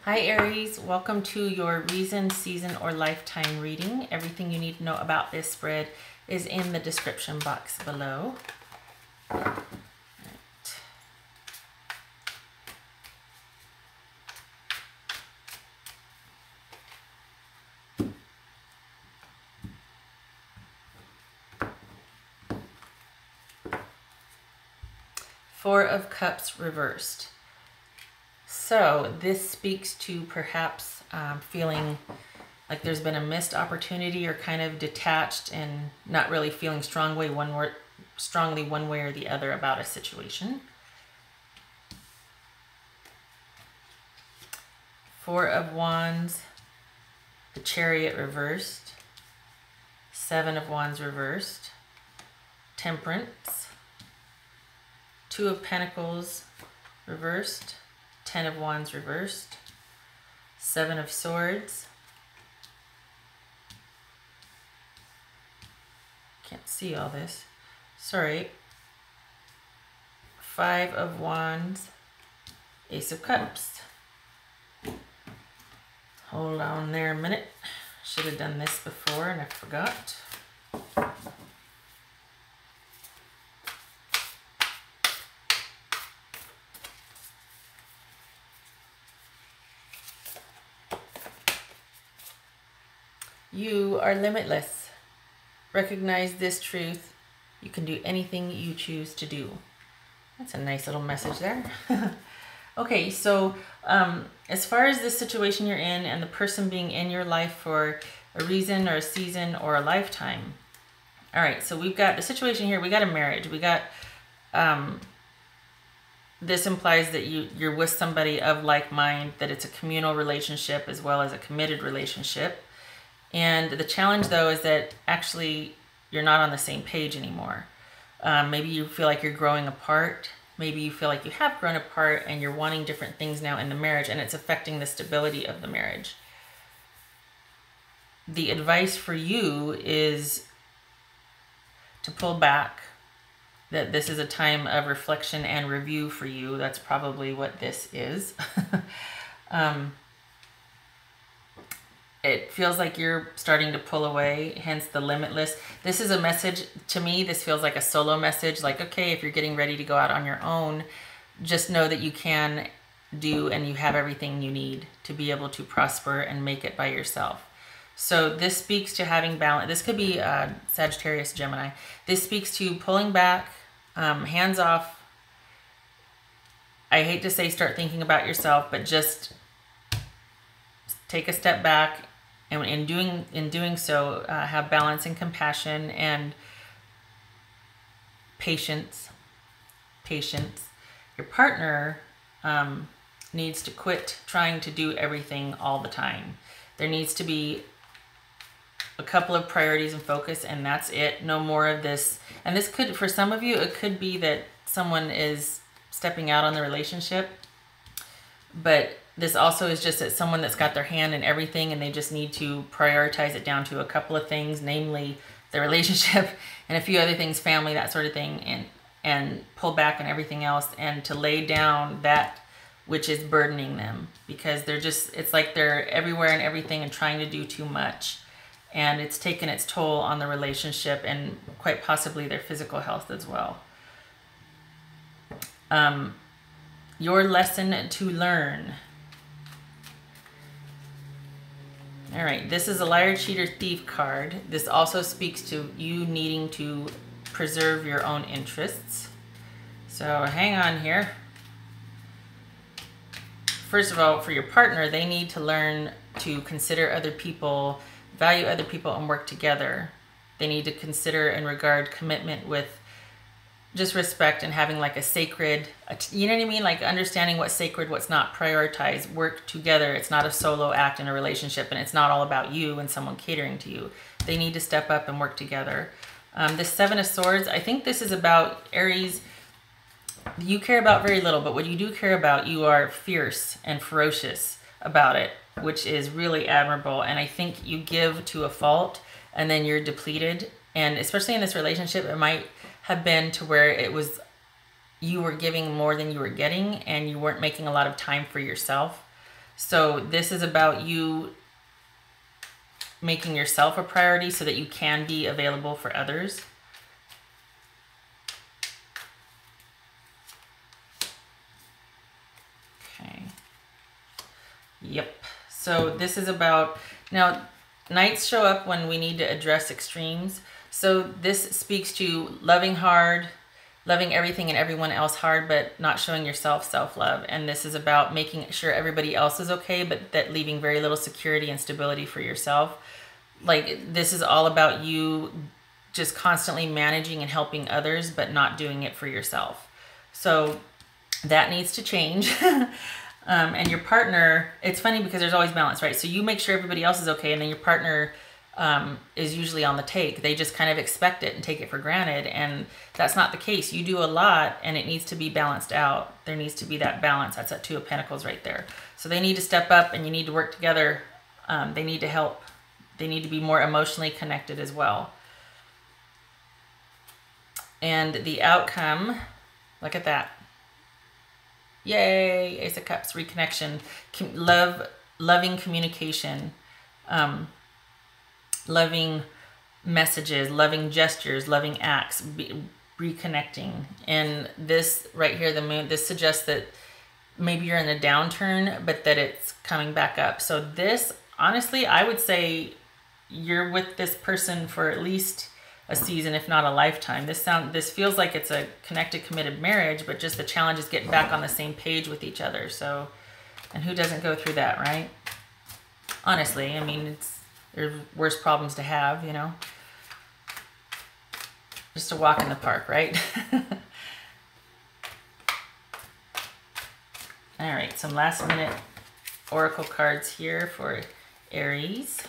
Hi Aries, welcome to your reason, season, or lifetime reading. Everything you need to know about this spread is in the description box below. Right. Four of Cups reversed. So this speaks to perhaps feeling like there's been a missed opportunity or kind of detached and not really feeling strongly one way or the other about a situation. Four of Wands, the Chariot reversed, Seven of Wands reversed, Temperance, Two of Pentacles reversed, Ten of Wands reversed, Seven of Swords. Can't see all this. Sorry. Five of Wands, Ace of Cups. Hold on there a minute. Should have done this before and I forgot. You are limitless. Recognize this truth. You can do anything you choose to do. That's a nice little message there. Okay, so as far as this situation you're in and the person being in your life for a reason or a season or a lifetime. All right, so we've got the situation here. We got a marriage. We got, this implies that you're with somebody of like mind, that it's a communal relationship as well as a committed relationship. And the challenge, though, is that actually you're not on the same page anymore. Maybe you feel like you're growing apart. Maybe you feel like you have grown apart and you're wanting different things now in the marriage, and it's affecting the stability of the marriage. The advice for you is to pull back, that this is a time of reflection and review for you. That's probably what this is. It feels like you're starting to pull away, hence the limitless. This is a message, to me, this feels like a solo message. Like, okay, if you're getting ready to go out on your own, just know that you can do and you have everything you need to be able to prosper and make it by yourself. So this speaks to having balance. This could be Sagittarius, Gemini. This speaks to pulling back, hands off. I hate to say start thinking about yourself, but just take a step back. And in doing so, have balance and compassion and patience. Patience. Your partner needs to quit trying to do everything all the time. There needs to be a couple of priorities and focus, and that's it. No more of this. And this could, for some of you, it could be that someone is stepping out on the relationship, but this also is just that someone that's got their hand in everything and they just need to prioritize it down to a couple of things, namely the relationship and a few other things, family, that sort of thing, and pull back on everything else and to lay down that which is burdening them, because they're just, it's like they're everywhere and everything and trying to do too much. And it's taken its toll on the relationship and quite possibly their physical health as well. Your lesson to learn. All right, this is a liar, cheater, thief card. This also speaks to you needing to preserve your own interests. So hang on here. First of all, for your partner, they need to learn to consider other people, value other people, and work together. They need to consider and regard commitment with just respect and having like a sacred, you know what I mean? Like understanding what's sacred, what's not, prioritize, work together. It's not a solo act in a relationship, and it's not all about you and someone catering to you. They need to step up and work together. This Seven of Swords, I think this is about Aries. You care about very little, but what you do care about, you are fierce and ferocious about it, which is really admirable. And I think you give to a fault and then you're depleted. And especially in this relationship, it might have been to where it was you were giving more than you were getting and you weren't making a lot of time for yourself. So this is about you making yourself a priority so that you can be available for others. Okay. Yep. So this is about, now nights show up when we need to address extremes. So this speaks to loving hard, loving everything and everyone else hard, but not showing yourself self-love. And this is about making sure everybody else is okay, but that leaving very little security and stability for yourself. Like, this is all about you just constantly managing and helping others, but not doing it for yourself. So that needs to change. And your partner, it's funny because there's always balance, right? So you make sure everybody else is okay, and then your partner is usually on the take. They just kind of expect it and take it for granted, and that's not the case. You do a lot, and it needs to be balanced out. There needs to be that balance. That's that Two of Pentacles right there. So they need to step up, and you need to work together. They need to help. They need to be more emotionally connected as well. And the outcome, look at that. Yay, Ace of Cups, reconnection, loving communication, loving messages, loving gestures, loving acts, reconnecting. And this right here, the moon, this suggests that maybe you're in a downturn, but that it's coming back up. So this, honestly, I would say you're with this person for at least a season, if not a lifetime. This feels like it's a connected, committed marriage, but just the challenge is getting back on the same page with each other. So, and who doesn't go through that, right? Honestly, I mean, there's worse problems to have, you know? Just a walk in the park, right? All right, some last minute oracle cards here for Aries.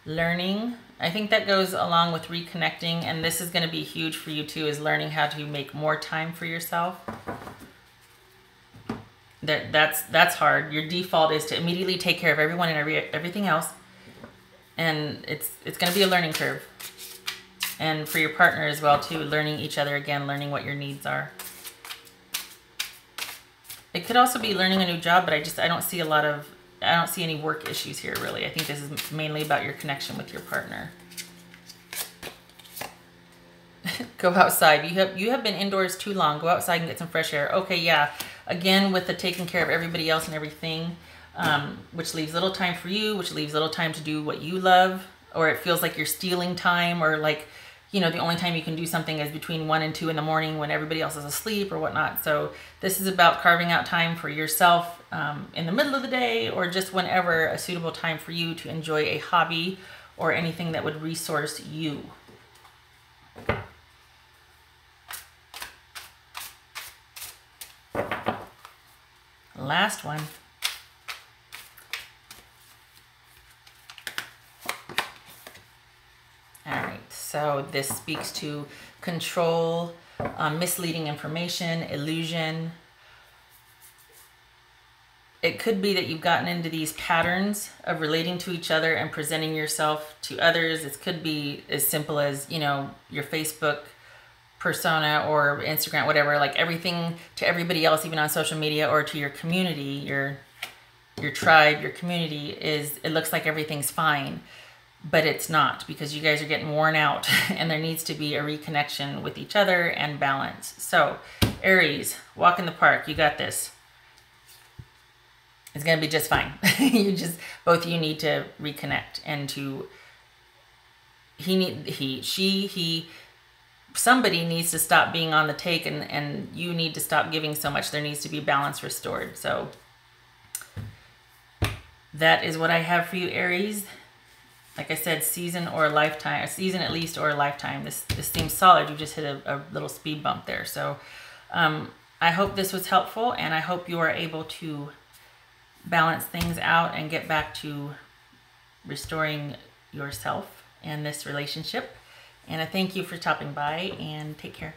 Learning. I think that goes along with reconnecting, and this is going to be huge for you too, is learning how to make more time for yourself. That's hard. Your default is to immediately take care of everyone and everything else, and it's going to be a learning curve. And for your partner as well too, learning each other again, learning what your needs are. It could also be learning a new job, but I don't see any work issues here, really. I think this is mainly about your connection with your partner. Go outside. You have been indoors too long. Go outside and get some fresh air. Okay, yeah. Again, with the taking care of everybody else and everything, which leaves little time for you, which leaves little time to do what you love, or it feels like you're stealing time, or like, you know, the only time you can do something is between 1 and 2 in the morning when everybody else is asleep or whatnot. So this is about carving out time for yourself in the middle of the day, or just whenever a suitable time for you to enjoy a hobby or anything that would resource you. Last one. So this speaks to control, misleading information, illusion. It could be that you've gotten into these patterns of relating to each other and presenting yourself to others. It could be as simple as, you know, your Facebook persona or Instagram, whatever, like everything to everybody else, even on social media, or to your community, your tribe, your community, it looks like everything's fine. But it's not, because you guys are getting worn out and there needs to be a reconnection with each other and balance. So Aries, walk in the park. You got this. It's going to be just fine. Both of you need to reconnect, and somebody needs to stop being on the take, and you need to stop giving so much. There needs to be balance restored. So that is what I have for you, Aries. Like I said, season or a lifetime, a season at least or a lifetime. This seems solid. You just hit a little speed bump there. So I hope this was helpful, and I hope you are able to balance things out and get back to restoring yourself and this relationship. And I thank you for stopping by, and take care.